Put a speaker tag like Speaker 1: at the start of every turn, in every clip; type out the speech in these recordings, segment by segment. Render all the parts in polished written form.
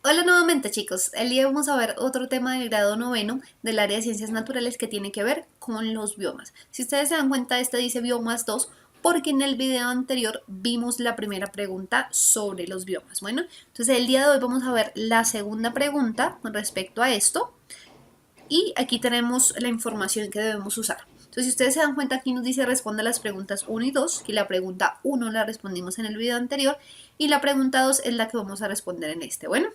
Speaker 1: Hola nuevamente chicos, el día vamos a ver otro tema del grado noveno del área de ciencias naturales que tiene que ver con los biomas. Si ustedes se dan cuenta, este dice biomas 2 porque en el video anterior vimos la primera pregunta sobre los biomas. Bueno, entonces el día de hoy vamos a ver la segunda pregunta con respecto a esto y aquí tenemos la información que debemos usar. Entonces si ustedes se dan cuenta, aquí nos dice responde a las preguntas 1 y 2, que la pregunta 1 la respondimos en el video anterior y la pregunta 2 es la que vamos a responder en este. Bueno.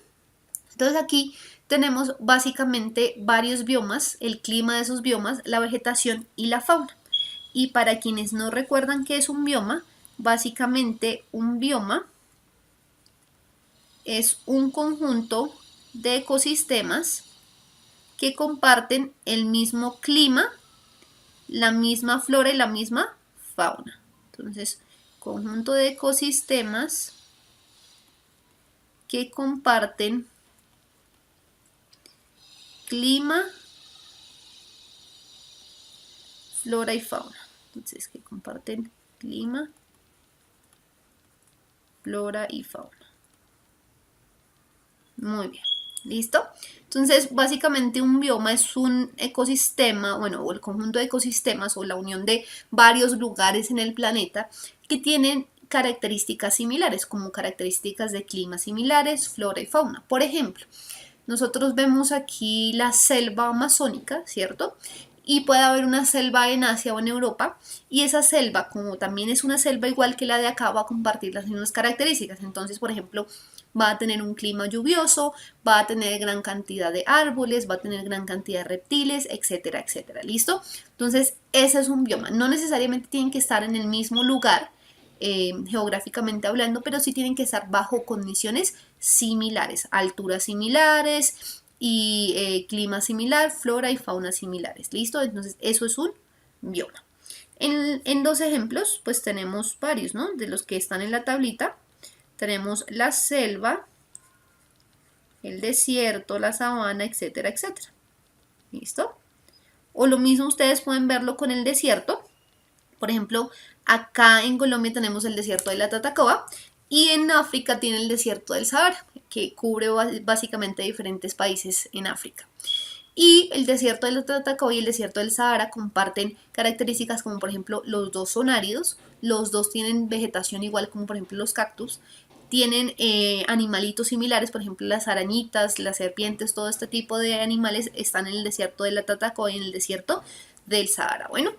Speaker 1: Entonces aquí tenemos básicamente varios biomas, el clima de esos biomas, la vegetación y la fauna. Y para quienes no recuerdan qué es un bioma, básicamente un bioma es un conjunto de ecosistemas que comparten el mismo clima, la misma flora y la misma fauna. Entonces, conjunto de ecosistemas que comparten clima, flora y fauna. Entonces, que comparten clima, flora y fauna. Muy bien, ¿listo? Entonces, básicamente un bioma es un ecosistema, bueno, o el conjunto de ecosistemas o la unión de varios lugares en el planeta que tienen características similares, como características de clima similares, flora y fauna. Por ejemplo, nosotros vemos aquí la selva amazónica, ¿cierto? Y puede haber una selva en Asia o en Europa, y esa selva, como también es una selva igual que la de acá, va a compartir las mismas características. Entonces, por ejemplo, va a tener un clima lluvioso, va a tener gran cantidad de árboles, va a tener gran cantidad de reptiles, etcétera, etcétera. ¿Listo? Entonces, ese es un bioma. No necesariamente tienen que estar en el mismo lugar, geográficamente hablando, pero sí tienen que estar bajo condiciones similares, alturas similares y clima similar, flora y fauna similares. ¿Listo? Entonces eso es un bioma. En dos ejemplos, pues tenemos varios, ¿no? De los que están en la tablita, tenemos la selva, el desierto, la sabana, etcétera, etcétera. ¿Listo? O lo mismo ustedes pueden verlo con el desierto. Por ejemplo, acá en Colombia tenemos el desierto de la Tatacoa y en África tiene el desierto del Sahara, que cubre básicamente diferentes países en África. Y el desierto de la Tatacoa y el desierto del Sahara comparten características como por ejemplo los dos son áridos, los dos tienen vegetación igual como por ejemplo los cactus, tienen animalitos similares, por ejemplo las arañitas, las serpientes, todo este tipo de animales están en el desierto de la Tatacoa y en el desierto del Sahara. Bueno,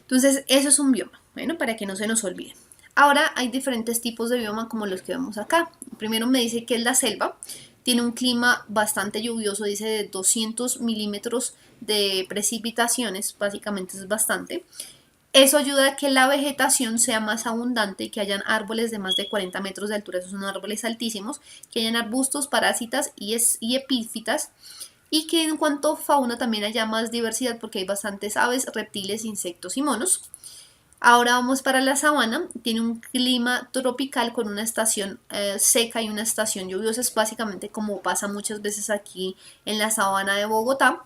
Speaker 1: entonces, eso es un bioma, bueno, para que no se nos olvide. Ahora hay diferentes tipos de bioma como los que vemos acá. Primero me dice que es la selva, tiene un clima bastante lluvioso, dice de 200 milímetros de precipitaciones, básicamente es bastante. Eso ayuda a que la vegetación sea más abundante y que hayan árboles de más de 40 metros de altura, esos son árboles altísimos, que hayan arbustos, parásitas y epífitas, y que en cuanto a fauna también haya más diversidad porque hay bastantes aves, reptiles, insectos y monos. Ahora vamos para la sabana, tiene un clima tropical con una estación seca y una estación lluviosa, es básicamente como pasa muchas veces aquí en la sabana de Bogotá,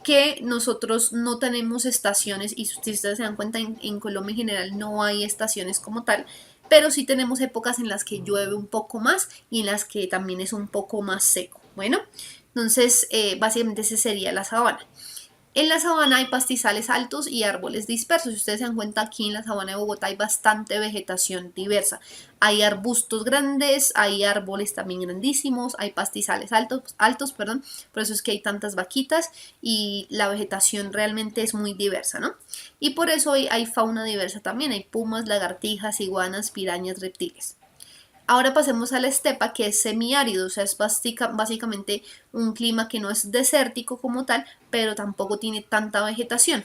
Speaker 1: que nosotros no tenemos estaciones y si ustedes se dan cuenta en Colombia en general no hay estaciones como tal, pero sí tenemos épocas en las que llueve un poco más y en las que también es un poco más seco. Bueno, entonces básicamente ese sería la sabana. En la sabana hay pastizales altos y árboles dispersos. Si ustedes se dan cuenta, aquí en la sabana de Bogotá hay bastante vegetación diversa. Hay arbustos grandes, hay árboles también grandísimos, hay pastizales altos, perdón. Por eso es que hay tantas vaquitas y la vegetación realmente es muy diversa, ¿no? Y por eso hay fauna diversa también. Hay pumas, lagartijas, iguanas, pirañas, reptiles. Ahora pasemos a la estepa, que es semiárido, o sea, es básicamente un clima que no es desértico como tal, pero tampoco tiene tanta vegetación.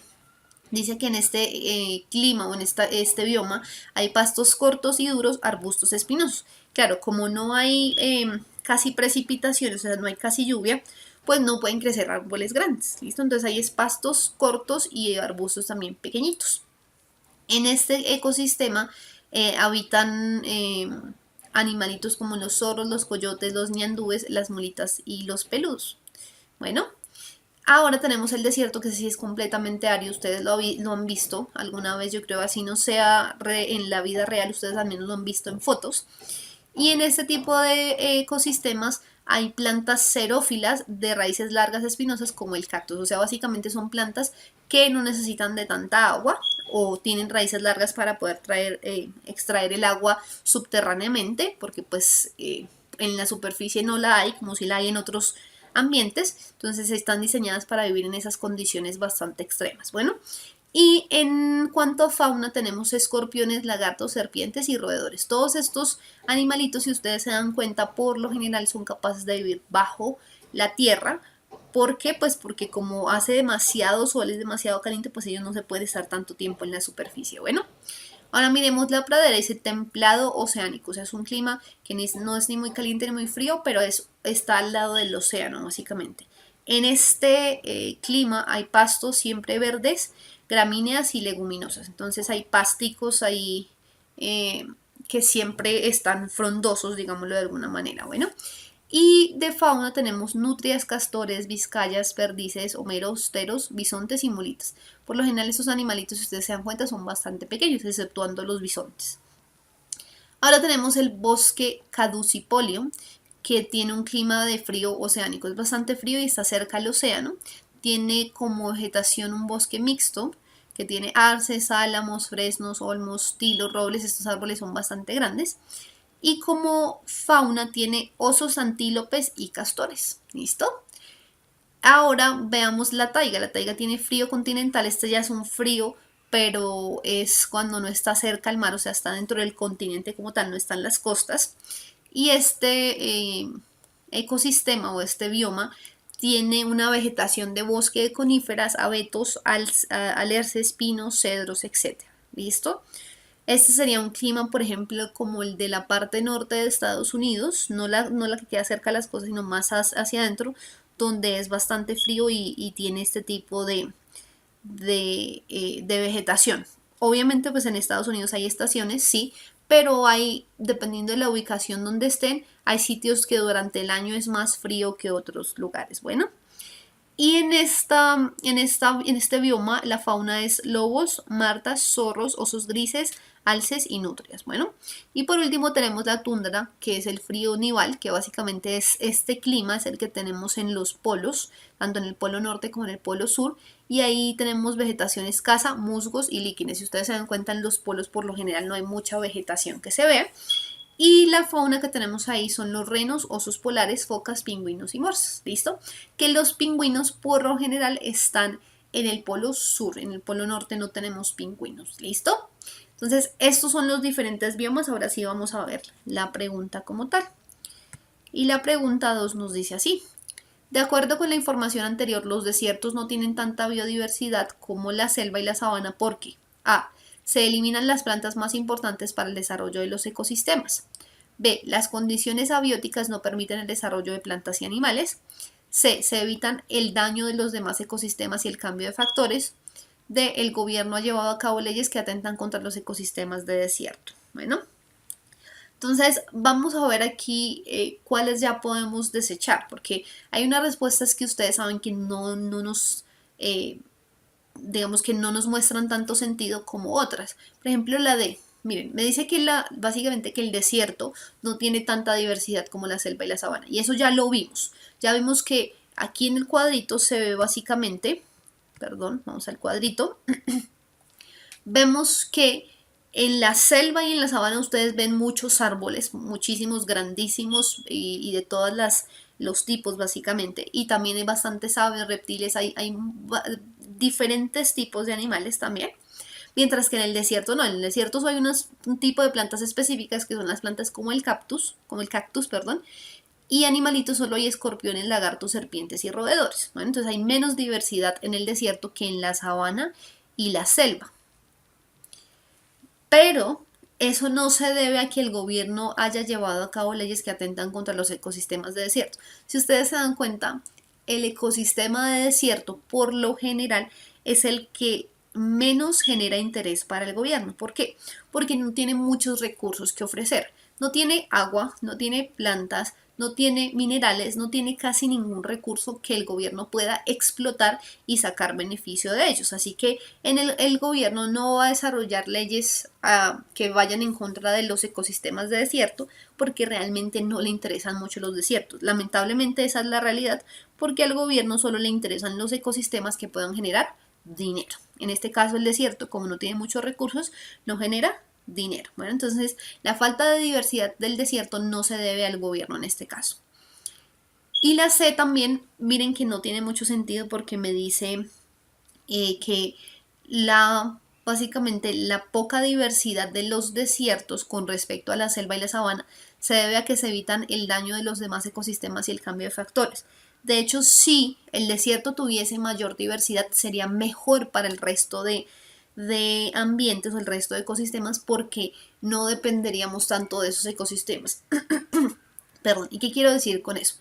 Speaker 1: Dice que en este clima o en este bioma hay pastos cortos y duros, arbustos espinosos. Claro, como no hay casi precipitaciones, o sea, no hay casi lluvia, pues no pueden crecer árboles grandes, ¿listo? Entonces hay pastos cortos y arbustos también pequeñitos. En este ecosistema habitan animalitos como los zorros, los coyotes, los ñandúes, las molitas y los peludos. Bueno, ahora tenemos el desierto, que sí es completamente árido. Ustedes lo han visto alguna vez, yo creo, así no sea en la vida real, ustedes al menos lo han visto en fotos. Y en este tipo de ecosistemas hay plantas xerófilas de raíces largas espinosas como el cactus. O sea, básicamente son plantas que no necesitan de tanta agua o tienen raíces largas para poder extraer el agua subterráneamente, porque pues en la superficie no la hay, como si la hay en otros ambientes. Entonces están diseñadas para vivir en esas condiciones bastante extremas. Bueno, y en cuanto a fauna tenemos escorpiones, lagartos, serpientes y roedores. Todos estos animalitos, si ustedes se dan cuenta, por lo general son capaces de vivir bajo la tierra. ¿Por qué? Pues porque como hace demasiado sol, es demasiado caliente, pues ellos no se pueden estar tanto tiempo en la superficie. Bueno, ahora miremos la pradera, dice templado oceánico, o sea, es un clima que no es ni muy caliente ni muy frío, pero está al lado del océano, básicamente. En este clima hay pastos siempre verdes, gramíneas y leguminosas. Entonces hay pasticos ahí que siempre están frondosos, digámoslo de alguna manera. Bueno, y de fauna tenemos nutrias, castores, vizcayas, perdices, homeros, teros, bisontes y mulitas. Por lo general estos animalitos, si ustedes se dan cuenta, son bastante pequeños, exceptuando los bisontes. Ahora tenemos el bosque caducifolio, que tiene un clima de frío oceánico. Es bastante frío y está cerca al océano. Tiene como vegetación un bosque mixto, que tiene arces, álamos, fresnos, olmos, tilos, robles. Estos árboles son bastante grandes. Y como fauna tiene osos, antílopes y castores. ¿Listo? Ahora veamos la taiga. La taiga tiene frío continental. Este ya es un frío, pero es cuando no está cerca al mar, o sea, está dentro del continente como tal, no está en las costas. Y este ecosistema o este bioma tiene una vegetación de bosque de coníferas, abetos, alerces, pinos, cedros, etc. ¿Listo? Este sería un clima, por ejemplo, como el de la parte norte de Estados Unidos, no la que queda cerca de las costas, sino más hacia adentro, donde es bastante frío y tiene este tipo de vegetación. Obviamente, pues en Estados Unidos hay estaciones, sí, pero hay, dependiendo de la ubicación donde estén, hay sitios que durante el año es más frío que otros lugares. Bueno, y en este bioma la fauna es lobos, martas, zorros, osos grises, alces y nutrias. Bueno, y por último tenemos la tundra, que es el frío nival, que básicamente es este clima, es el que tenemos en los polos, tanto en el polo norte como en el polo sur, y ahí tenemos vegetación escasa, musgos y líquenes. Si ustedes se dan cuenta, en los polos por lo general no hay mucha vegetación que se vea. Y la fauna que tenemos ahí son los renos, osos polares, focas, pingüinos y morsas. ¿Listo? Que los pingüinos por lo general están en el polo sur, en el polo norte no tenemos pingüinos. ¿Listo? Entonces, estos son los diferentes biomas. Ahora sí vamos a ver la pregunta como tal. Y la pregunta 2 nos dice así. De acuerdo con la información anterior, los desiertos no tienen tanta biodiversidad como la selva y la sabana porque A. Se eliminan las plantas más importantes para el desarrollo de los ecosistemas. B. Las condiciones abióticas no permiten el desarrollo de plantas y animales. C. Se evitan el daño de los demás ecosistemas y el cambio de factores. D. El gobierno ha llevado a cabo leyes que atentan contra los ecosistemas de desierto. Bueno, entonces vamos a ver aquí cuáles ya podemos desechar, porque hay unas respuestas que ustedes saben que digamos que no nos muestran tanto sentido como otras. Por ejemplo, la D. Miren, me dice que básicamente que el desierto no tiene tanta diversidad como la selva y la sabana. Y eso ya lo vimos. Ya vimos que aquí en el cuadrito se ve básicamente, perdón, vamos al cuadrito. Vemos que en la selva y en la sabana ustedes ven muchos árboles, muchísimos, grandísimos y de todos los tipos básicamente. Y también hay bastantes aves, reptiles, hay diferentes tipos de animales también. Mientras que en el desierto no, en el desierto hay un tipo de plantas específicas que son las plantas como el cactus, perdón, y animalitos solo hay escorpiones, lagartos, serpientes y roedores. Bueno, entonces hay menos diversidad en el desierto que en la sabana y la selva. Pero eso no se debe a que el gobierno haya llevado a cabo leyes que atentan contra los ecosistemas de desierto. Si ustedes se dan cuenta, el ecosistema de desierto por lo general es el que menos genera interés para el gobierno. ¿Por qué? Porque no tiene muchos recursos que ofrecer. No tiene agua, no tiene plantas, no tiene minerales, no tiene casi ningún recurso que el gobierno pueda explotar y sacar beneficio de ellos. Así que el gobierno no va a desarrollar leyes que vayan en contra de los ecosistemas de desierto porque realmente no le interesan mucho los desiertos. Lamentablemente esa es la realidad porque al gobierno solo le interesan los ecosistemas que puedan generar dinero. En este caso el desierto, como no tiene muchos recursos, no genera dinero. Bueno, entonces la falta de diversidad del desierto no se debe al gobierno en este caso. Y la C también, miren que no tiene mucho sentido porque me dice que básicamente la poca diversidad de los desiertos con respecto a la selva y la sabana se debe a que se evitan el daño de los demás ecosistemas y el cambio de factores. De hecho, si el desierto tuviese mayor diversidad, sería mejor para el resto de ambientes o el resto de ecosistemas porque no dependeríamos tanto de esos ecosistemas. Perdón, ¿y qué quiero decir con eso?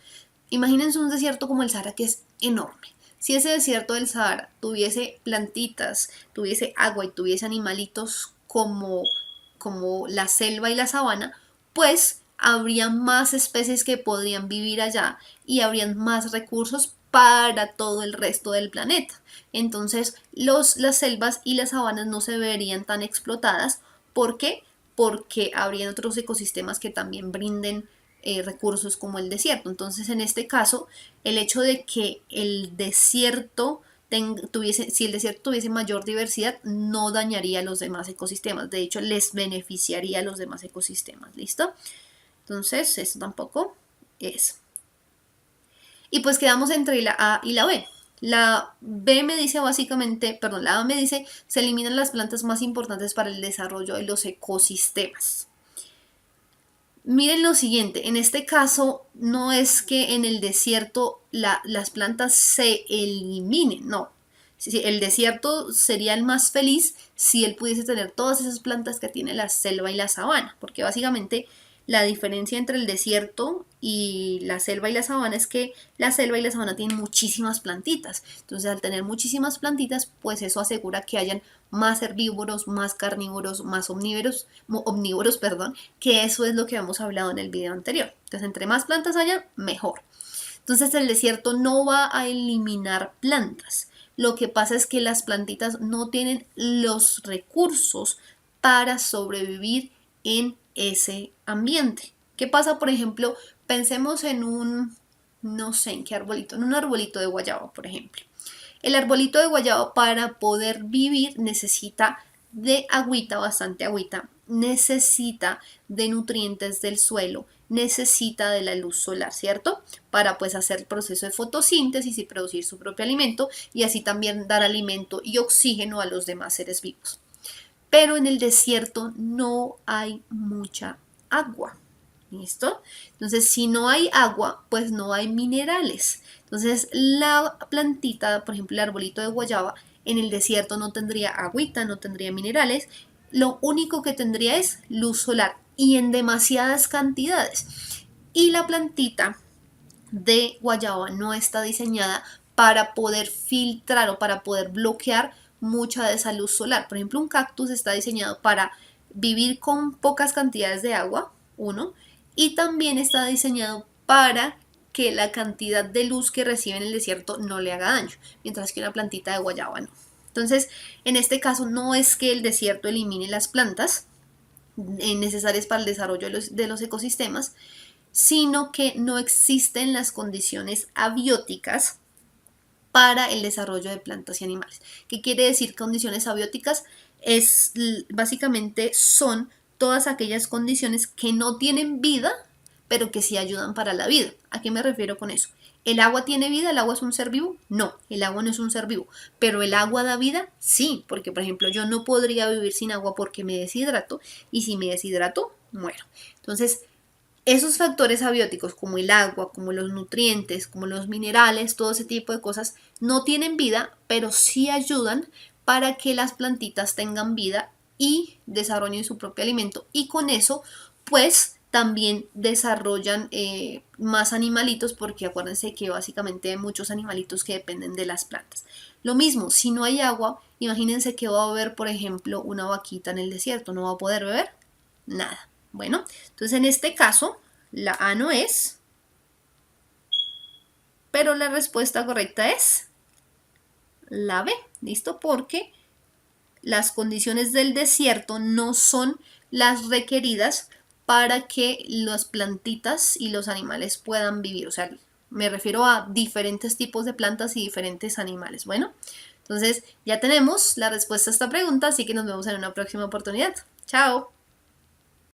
Speaker 1: Imagínense un desierto como el Sahara que es enorme. Si ese desierto del Sahara tuviese plantitas, tuviese agua y tuviese animalitos como la selva y la sabana, pues habría más especies que podrían vivir allá y habrían más recursos para todo el resto del planeta. Entonces las selvas y las sabanas no se verían tan explotadas. ¿Por qué? Porque habrían otros ecosistemas que también brinden recursos como el desierto. Entonces, en este caso, el hecho de que el desierto si el desierto tuviese mayor diversidad, no dañaría a los demás ecosistemas. De hecho, les beneficiaría a los demás ecosistemas. ¿Listo? Entonces, eso tampoco es. Y pues quedamos entre la A y la B. La B me dice básicamente, perdón, la A me dice, se eliminan las plantas más importantes para el desarrollo de los ecosistemas. Miren lo siguiente, en este caso no es que en el desierto las plantas se eliminen, no. El desierto sería el más feliz si él pudiese tener todas esas plantas que tiene la selva y la sabana, porque básicamente la diferencia entre el desierto y la selva y la sabana es que la selva y la sabana tienen muchísimas plantitas. Entonces, al tener muchísimas plantitas, pues eso asegura que hayan más herbívoros, más carnívoros, más omnívoros, perdón, que eso es lo que hemos hablado en el video anterior. Entonces, entre más plantas haya, mejor. Entonces, el desierto no va a eliminar plantas. Lo que pasa es que las plantitas no tienen los recursos para sobrevivir en ese ambiente. ¿Qué pasa, por ejemplo? Pensemos en no sé en qué arbolito, en un arbolito de guayaba, por ejemplo. El arbolito de guayaba para poder vivir necesita de agüita, bastante agüita, necesita de nutrientes del suelo, necesita de la luz solar, ¿cierto? Para pues hacer el proceso de fotosíntesis y producir su propio alimento y así también dar alimento y oxígeno a los demás seres vivos. Pero en el desierto no hay mucha agua. ¿Listo? Entonces, si no hay agua, pues no hay minerales. Entonces, la plantita, por ejemplo, el arbolito de guayaba, en el desierto no tendría agüita, no tendría minerales. Lo único que tendría es luz solar y en demasiadas cantidades. Y la plantita de guayaba no está diseñada para poder filtrar o para poder bloquear mucha de esa luz solar. Por ejemplo, un cactus está diseñado para vivir con pocas cantidades de agua, uno, y también está diseñado para que la cantidad de luz que recibe en el desierto no le haga daño, mientras que una plantita de guayaba no. Entonces, en este caso no es que el desierto elimine las plantas necesarias para el desarrollo de los ecosistemas, sino que no existen las condiciones abióticas para el desarrollo de plantas y animales. ¿Qué quiere decir condiciones abióticas? Básicamente son todas aquellas condiciones que no tienen vida, pero que sí ayudan para la vida. ¿A qué me refiero con eso? ¿El agua tiene vida? ¿El agua es un ser vivo? No, el agua no es un ser vivo. ¿Pero el agua da vida? Sí, porque por ejemplo yo no podría vivir sin agua porque me deshidrato y si me deshidrato, muero. Entonces, esos factores abióticos como el agua, como los nutrientes, como los minerales, todo ese tipo de cosas no tienen vida, pero sí ayudan para que las plantitas tengan vida y desarrollen su propio alimento. Y con eso, pues también desarrollan más animalitos porque acuérdense que básicamente hay muchos animalitos que dependen de las plantas. Lo mismo, si no hay agua, imagínense que va a haber, por ejemplo, una vaquita en el desierto, ¿no va a poder beber? Nada. Bueno, entonces en este caso, la A no es, pero la respuesta correcta es la B, ¿listo? Porque las condiciones del desierto no son las requeridas para que las plantitas y los animales puedan vivir. O sea, me refiero a diferentes tipos de plantas y diferentes animales. Bueno, entonces ya tenemos la respuesta a esta pregunta, así que nos vemos en una próxima oportunidad. Chao.